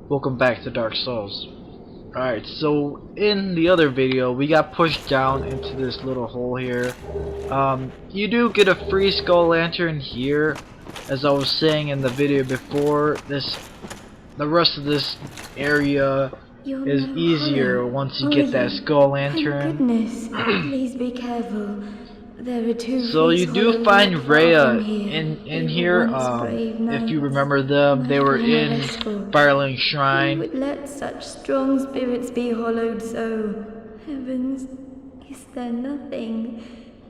Welcome back to Dark Souls. Alright, so in the other video, we got pushed down into this little hole here. You do get a free skull lantern here. As I was saying in the video before, the rest of this area is easier once you get that skull lantern. Goodness, please be careful. There are two. So you do find Reah in here. If you remember them, they were in Firelink Shrine. Who would let such strong spirits be hollowed so? Heavens, is there nothing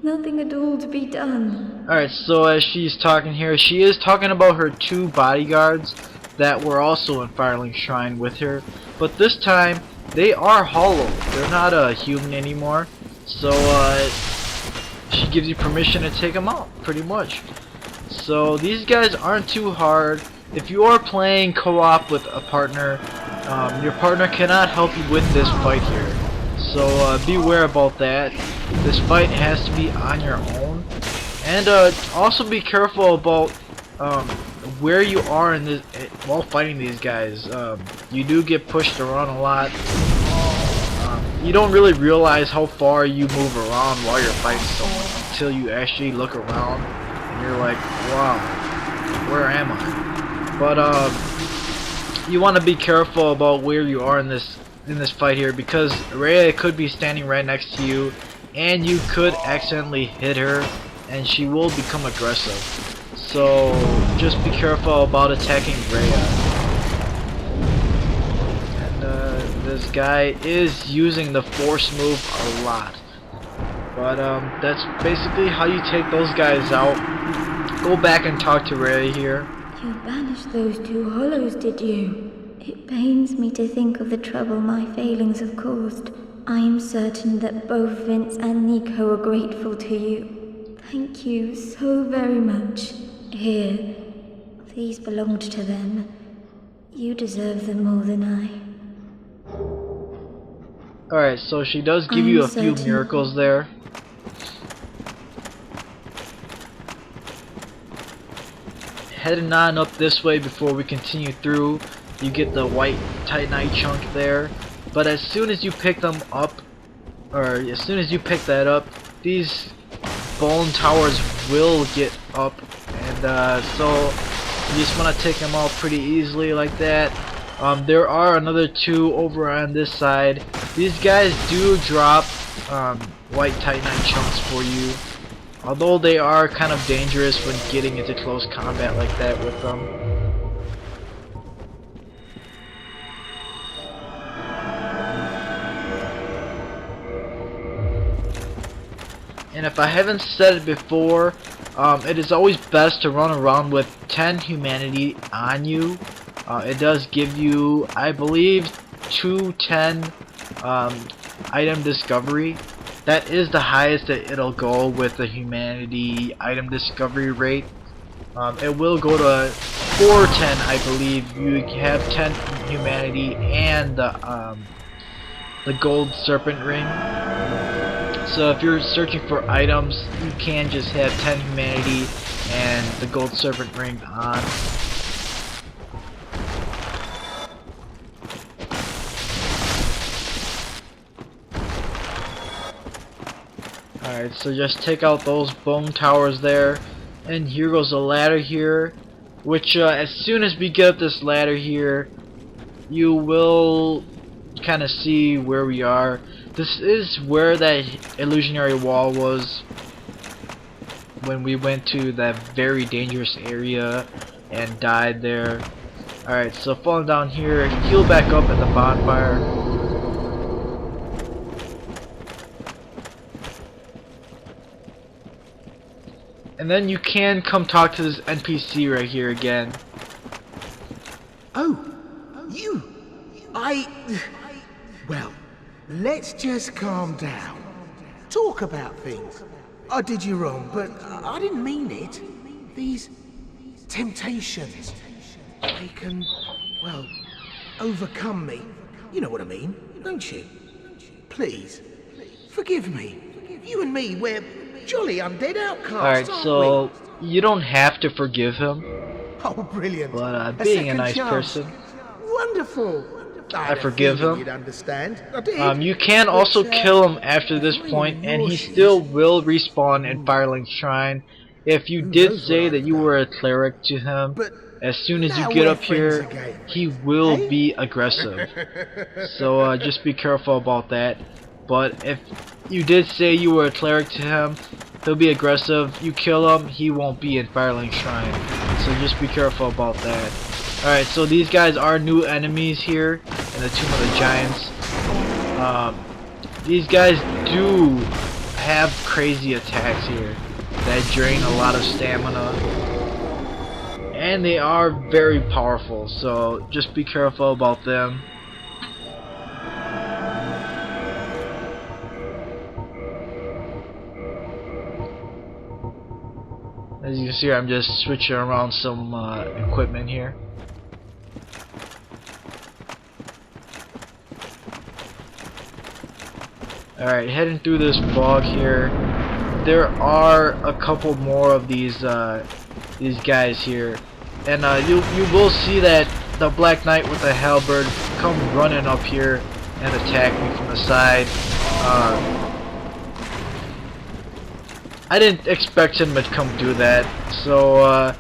at all to be done? Alright, so as she's talking here, she is talking about her two bodyguards that were also in Firelink Shrine with her. But this time, they are hollow. They're not a human anymore. So, she gives you permission to take them out, pretty much. So these guys aren't too hard. If you are playing co-op with a partner, your partner cannot help you with this fight here. So beware about that. This fight has to be on your own. And also be careful about where you are in this while fighting these guys. You do get pushed around a lot. You don't really realize how far you move around while you're fighting someone until you actually look around and you're like, wow, where am I? But you want to be careful about where you are in this fight here, because Reah could be standing right next to you and you could accidentally hit her and she will become aggressive. So just be careful about attacking Reah. This guy is using the force move a lot, but that's basically how you take those guys out. Go back and talk to Reah here. You banished those two hollows, did you? It pains me to think of the trouble my failings have caused. I am certain that both Vince and Nico are grateful to you. Thank you so very much. Here, these belonged to them. You deserve them more than I. Alright, so she does give you a few miracles there. Heading on up this way before we continue through, you get the white titanite chunk there. But as soon as you pick them up, or as soon as you pick that up, these bone towers will get up. And so you just want to take them out pretty easily like that. There are another two over on this side. These guys do drop white titanite chunks for you, although they are kind of dangerous when getting into close combat like that with them. And if I haven't said it before, it is always best to run around with 10 humanity on you. It does give you, I believe, 210 item discovery. That is the highest that it'll go with the humanity item discovery rate. It will go to 410, I believe. You have 10 humanity and the gold serpent ring. So if you're searching for items, you can just have 10 humanity and the gold serpent ring on. Alright, so just take out those bone towers there, and here goes a ladder here, which as soon as we get up this ladder here, you will kind of see where we are. This is where that illusionary wall was when we went to that very dangerous area and died there. Alright, so falling down here, heal back up at the bonfire. And then you can come talk to this NPC right here again. Oh, you! Well, let's just calm down. Talk about things. I did you wrong, but I didn't mean it. These temptations, they can, well, overcome me. You know what I mean, don't you? Please, forgive me. You and me, we're jolly undead outcasts. Alright, so you don't have to forgive him. Oh, brilliant. But being a nice person. Wonderful. I forgive him. You'd understand. I did. You can also kill him after this point, and he still will respawn in Firelink Shrine. If you did say that you were a cleric to him, as soon as you get up here, he will be aggressive. So just be careful about that. But if you did say you were a cleric to him, he'll be aggressive. You kill him, he won't be in Firelink Shrine. So just be careful about that. Alright, so these guys are new enemies here in the Tomb of the Giants. These guys do have crazy attacks here that drain a lot of stamina. And they are very powerful, so just be careful about them. As you can see, I'm just switching around some equipment here. Alright, heading through this fog here. There are a couple more of these guys here, and you will see that the Black Knight with the halberd come running up here and attack me from the side. I didn't expect him to come do that, so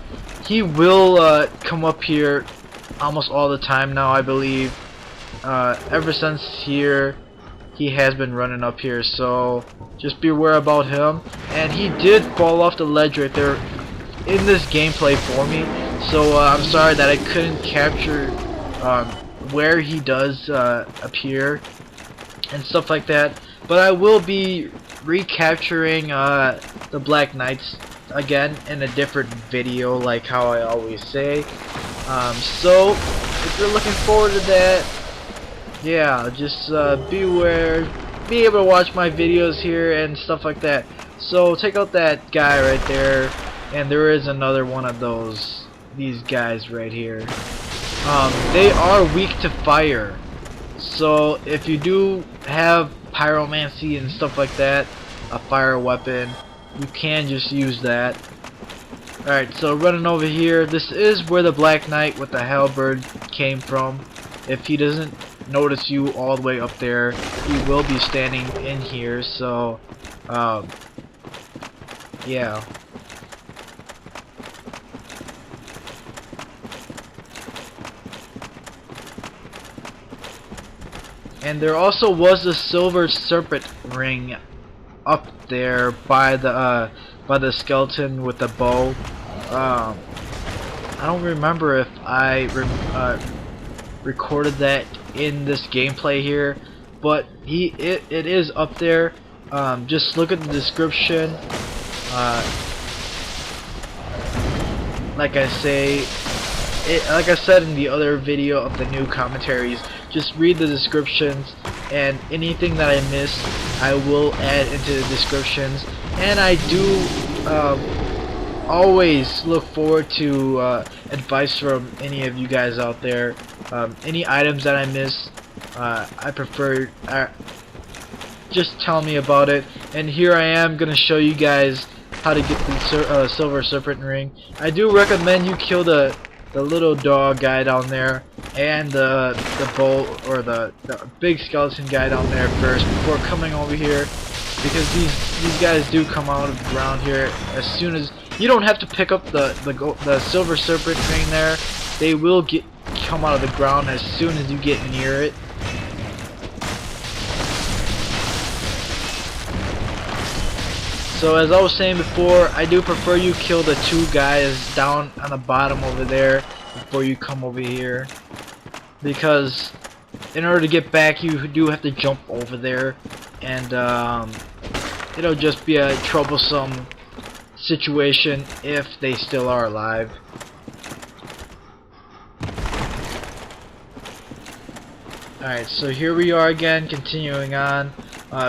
he will come up here almost all the time now, I believe. Ever since here, he has been running up here, so just beware about him. And he did fall off the ledge right there in this gameplay for me, so I'm sorry that I couldn't capture where he does appear and stuff like that, but I will be recapturing the Black Knights again in a different video, like how I always say. So if you're looking forward to that, yeah, just beware, be able to watch my videos here and stuff like that. So take out that guy right there, and there is another one of these guys right here. They are weak to fire, so if you do have pyromancy and stuff like that, a fire weapon, you can just use that. Alright, so running over here, this is where the Black Knight with the halberd came from. If he doesn't notice you all the way up there, he will be standing in here, so yeah. And there also was a Silver Serpent Ring up there by the skeleton with the bow. I don't remember if I recorded that in this gameplay here, but it is up there. Just look at the description. Like I said in the other video of the new commentaries, just read the descriptions, and anything that I missed I will add into the descriptions. And I do always look forward to advice from any of you guys out there. Any items that I miss, I prefer just tell me about it. And here I am gonna show you guys how to get the Silver Serpent Ring. I do recommend you kill the little dog guy down there and the bull or the big skeleton guy down there first before coming over here, because these guys do come out of the ground here as soon as you don't have to pick up the Silver Serpent Ring there. They will come out of the ground as soon as you get near it. So as I was saying before, I do prefer you kill the two guys down on the bottom over there before you come over here, because in order to get back you do have to jump over there, and it'll just be a troublesome situation if they still are alive. Alright, so here we are again, continuing on.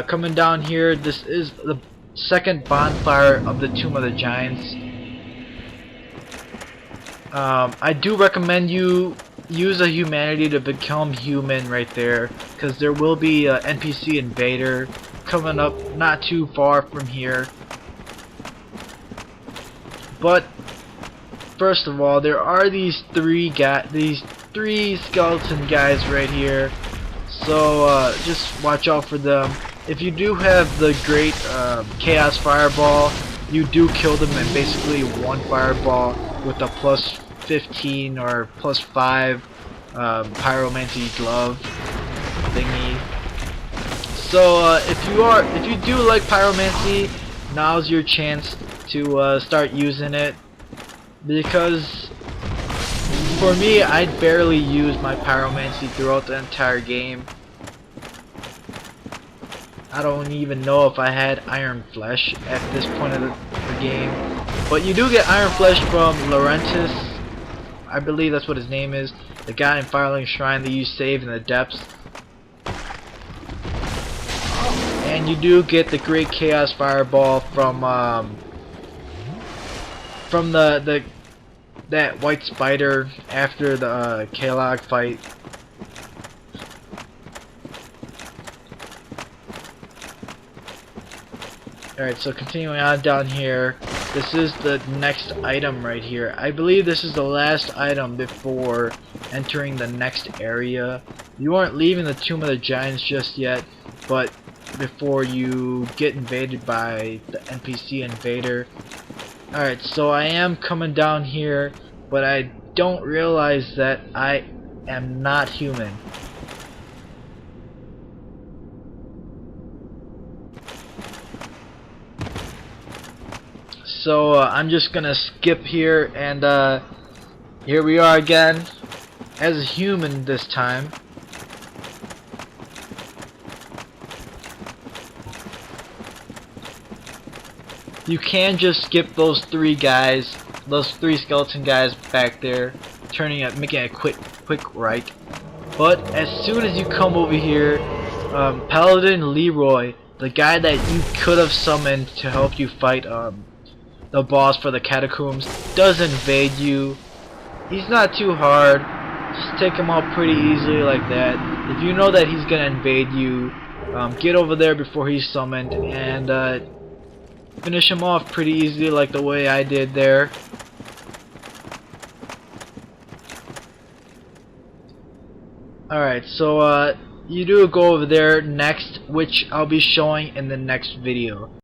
Coming down here, this is the second bonfire of the Tomb of the Giants. I do recommend you use a humanity to become human right there, because there will be an NPC invader coming up not too far from here. But first of all, there are these 3 skeleton guys right here, so just watch out for them. If you do have the great chaos fireball, you do kill them in basically one fireball with a plus 15 or plus 5 pyromancy glove thingy. So if you do like pyromancy, now's your chance to start using it, because for me, I barely use my pyromancy throughout the entire game. I don't even know if I had Iron Flesh at this point of the game. But you do get Iron Flesh from Laurentis. I believe that's what his name is. The guy in Firelink Shrine that you save in the depths. And you do get the Great Chaos Fireball from that white spider after the Kalog fight. Alright, so continuing on down here, this is the next item right here. I believe this is the last item before entering the next area. You aren't leaving the Tomb of the Giants just yet, but before you get invaded by the NPC invader. Alright, so I am coming down here, but I don't realize that I am not human. So I'm just gonna skip here, and here we are again as a human this time. You can just skip those 3 guys, those 3 skeleton guys back there, making a quick right. But as soon as you come over here, Paladin Leeroy, the guy that you could have summoned to help you fight the boss for the catacombs, does invade you. He's not too hard. Just take him out pretty easily like that. If you know that he's gonna invade you, get over there before he's summoned and finish him off pretty easily like the way I did there. Alright, so you do go over there next, which I'll be showing in the next video.